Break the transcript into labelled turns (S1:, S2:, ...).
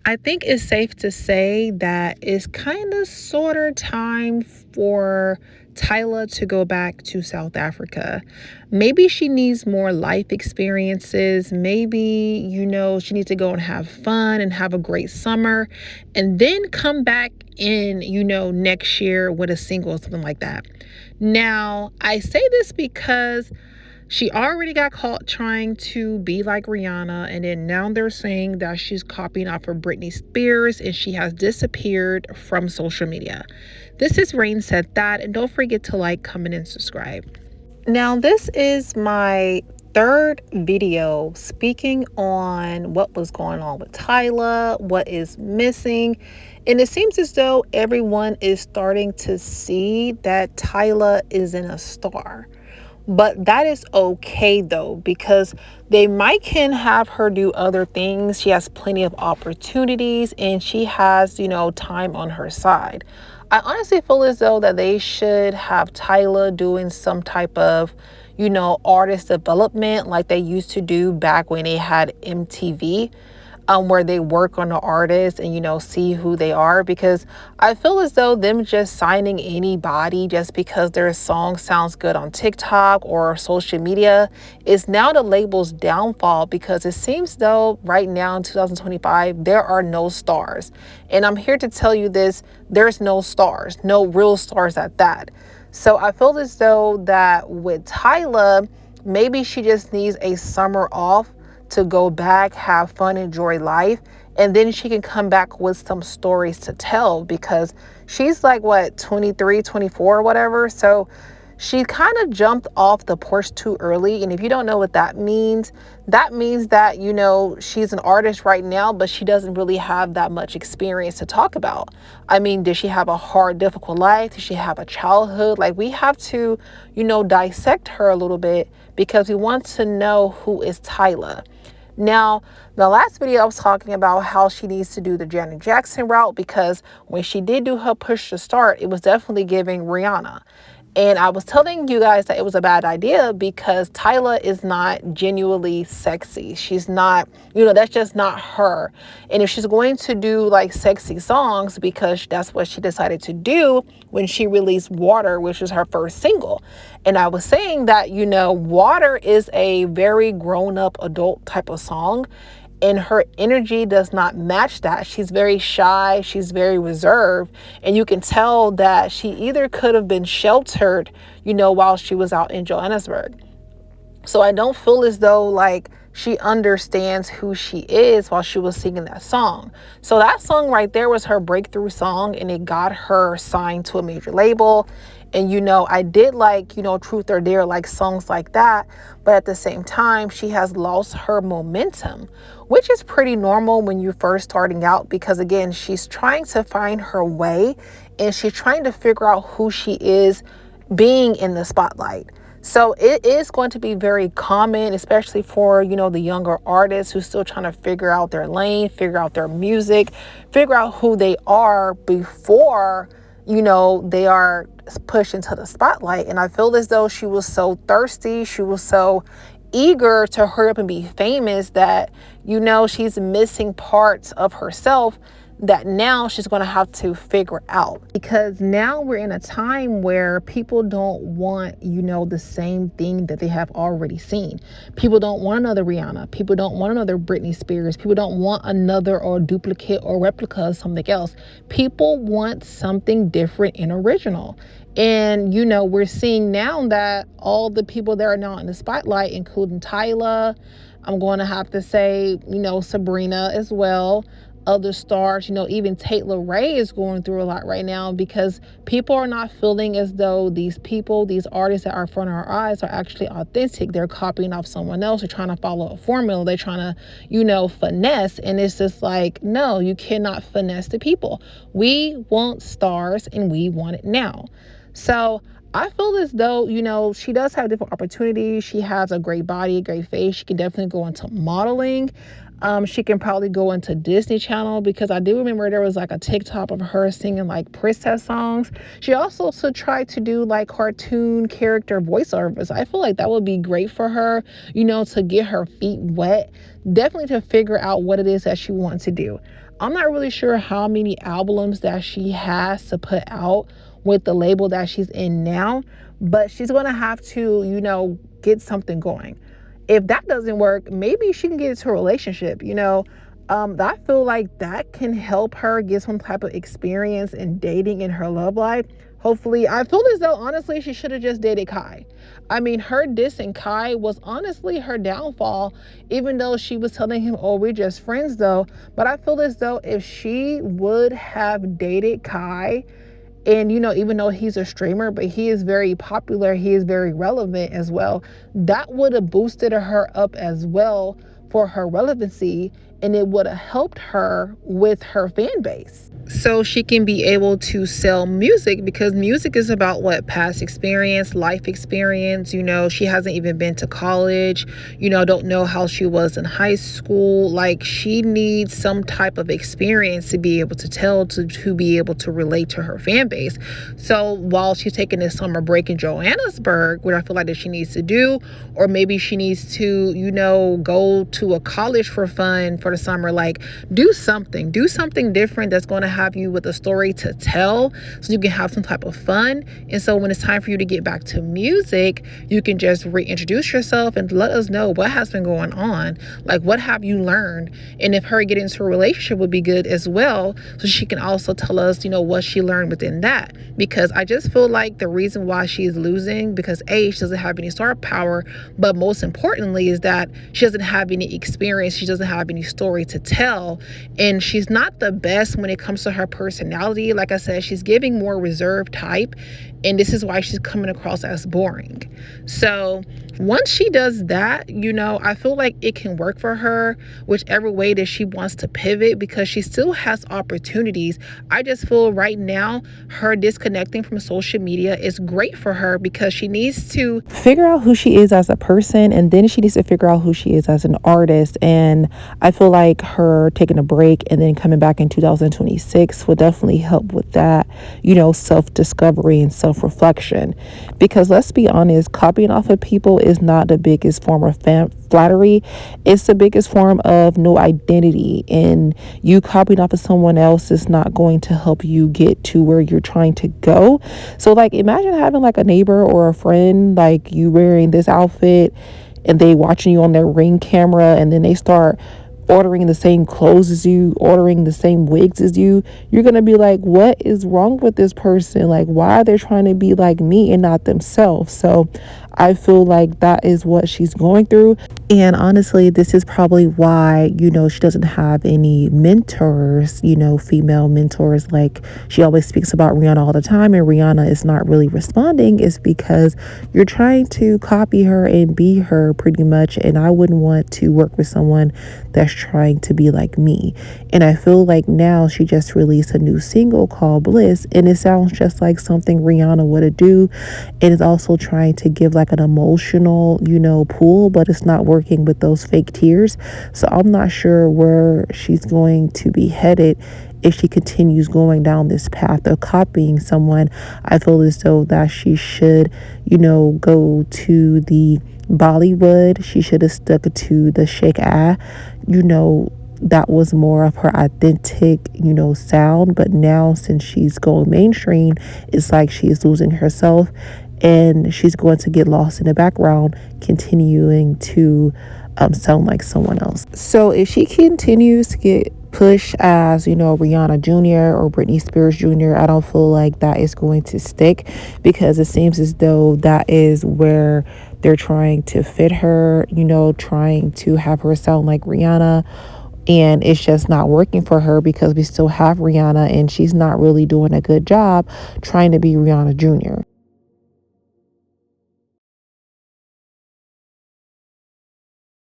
S1: I think it's safe to say that it's kind of sort of time for Tyla to go back to South Africa. Maybe she needs more life experiences. Maybe, she needs to go and have fun and have a great summer and then come back in, next year with a single or something like that. Now, I say this because she already got caught trying to be like Rihanna, and then now they're saying that she's copying off of Britney Spears and she has disappeared from social media. This is Rain Said That, and don't forget to like, comment, and subscribe. Now, this is my third video speaking on what was going on with Tyla, what is missing. And it seems as though everyone is starting to see that Tyla isn't a star. But that is okay though, because they might can have her do other things. She has plenty of opportunities and she has, time on her side. I honestly feel as though that they should have Tyla doing some type of, artist development like they used to do back when they had MTV, where they work on the artist and see who they are, because I feel as though them just signing anybody just because their song sounds good on TikTok or social media is now the label's downfall, because it seems though right now in 2025 there are no stars, and I'm here to tell you this: there's no stars, no real stars at that. So I feel as though that with Tyla, maybe she just needs a summer off to go back, have fun, enjoy life, and then she can come back with some stories to tell, because she's like, what, 23, 24 or whatever. So she kind of jumped off the porch too early. And if you don't know what that means that, she's an artist right now, but she doesn't really have that much experience to talk about. I mean, did she have a hard, difficult life? Did she have a childhood? Like, we have to, dissect her a little bit, because we want to know who is Tyla. Now, the last video I was talking about how she needs to do the Janet Jackson route, because when she did do her push to start, it was definitely giving Rihanna. And I was telling you guys that it was a bad idea because Tyla is not genuinely sexy. She's not, that's just not her. And if she's going to do like sexy songs, because that's what she decided to do when she released Water, which was her first single. And I was saying that, Water is a very grown up adult type of song, and her energy does not match that. She's very shy, she's very reserved, and you can tell that she either could have been sheltered, while she was out in Johannesburg. So I don't feel as though like she understands who she is while she was singing that song. So that song right there was her breakthrough song, and it got her signed to a major label. And, I did like, Truth or Dare, like songs like that. But at the same time, she has lost her momentum, which is pretty normal when you're first starting out, because again, she's trying to find her way and she's trying to figure out who she is being in the spotlight. So it is going to be very common, especially for, the younger artists who's still trying to figure out their lane, figure out their music, figure out who they are before, they are pushed into the spotlight. And I feel as though she was so thirsty, she was so eager to hurry up and be famous that, she's missing parts of herself that now she's going to have to figure out, because now we're in a time where people don't want, the same thing that they have already seen. People don't want another Rihanna. People don't want another Britney Spears. People don't want another or duplicate or replica of something else. People want something different and original. And, we're seeing now that all the people that are now in the spotlight, including Tyla, I'm going to have to say, Sabrina as well, other stars, even Tyla Ray is going through a lot right now, because people are not feeling as though these people, these artists that are in front of our eyes are actually authentic. They're copying off someone else. They're trying to follow a formula. They're trying to, finesse. And it's just like, no, you cannot finesse the people. We want stars and we want it now. So I feel as though, she does have different opportunities. She has a great body, a great face. She can definitely go into modeling. She can probably go into Disney Channel, because I do remember there was like a TikTok of her singing like princess songs. She also tried to do like cartoon character voiceovers. I feel like that would be great for her, to get her feet wet, definitely to figure out what it is that she wants to do. I'm not really sure how many albums that she has to put out with the label that she's in now, but she's going to have to, get something going. If that doesn't work, maybe she can get into a relationship, I feel like that can help her get some type of experience in dating in her love life. Hopefully, I feel as though honestly she should have just dated Kai. I mean, her dissing Kai was honestly her downfall, even though she was telling him, oh, we're just friends though. But I feel as though if she would have dated Kai, and even though he's a streamer, but he is very popular, he is very relevant as well, that would have boosted her up as well for her relevancy, and it would have helped her with her fan base so she can be able to sell music, because music is about what? Past experience, life experience. She hasn't even been to college, don't know how she was in high school. Like, she needs some type of experience to be able to tell, to be able to relate to her fan base. So while she's taking this summer break in Johannesburg, which I feel like that she needs to do, or maybe she needs to, go to a college for fun for the summer, like do something different that's going to have you with a story to tell, so you can have some type of fun. And so when it's time for you to get back to music, you can just reintroduce yourself and let us know what has been going on, like what have you learned. And if her getting into a relationship would be good as well, so she can also tell us what she learned within that. Because I just feel like the reason why she's losing, because A, she doesn't have any star power, but most importantly is that she doesn't have any experience, she doesn't have any story to tell, and she's not the best when it comes to her personality. Like I said, she's giving more reserved type, and this is why she's coming across as boring. So once she does that, I feel like it can work for her whichever way that she wants to pivot, because she still has opportunities. I just feel right now her disconnecting from social media is great for her, because she needs to figure out who she is as a person, and then she needs to figure out who she is as an artist. And I feel like her taking a break and then coming back in 2026 will definitely help with that, self-discovery and self-reflection. Because let's be honest, copying off of people is not the biggest form of flattery. It's the biggest form of no identity, and you copying off of someone else is not going to help you get to where you're trying to go. So like, imagine having like a neighbor or a friend, like you wearing this outfit and they watching you on their Ring camera, and then they start ordering the same clothes as you, ordering the same wigs as you. You're gonna be like, what is wrong with this person? Like, why are they trying to be like me and not themselves? So I feel like that is what she's going through. And honestly, this is probably why, she doesn't have any mentors, female mentors. Like, she always speaks about Rihanna all the time, and Rihanna is not really responding, is because you're trying to copy her and be her pretty much. And I wouldn't want to work with someone that's trying to be like me. And I feel like now she just released a new single called Bliss, and it sounds just like something Rihanna would do. And it's also trying to give like an emotional, pull, but it's not working with those fake tears. So I'm not sure where she's going to be headed if she continues going down this path of copying someone. I feel as though that she should, go to the Bollywood. She should have stuck to the Shake that was more of her authentic, sound. But now, since she's going mainstream, it's like she's losing herself, and she's going to get lost in the background, continuing to sound like someone else. So if she continues to get pushed as, Rihanna Jr. or Britney Spears Jr., I don't feel like that is going to stick, because it seems as though that is where they're trying to fit her, trying to have her sound like Rihanna. And it's just not working for her, because we still have Rihanna, and she's not really doing a good job trying to be Rihanna Jr.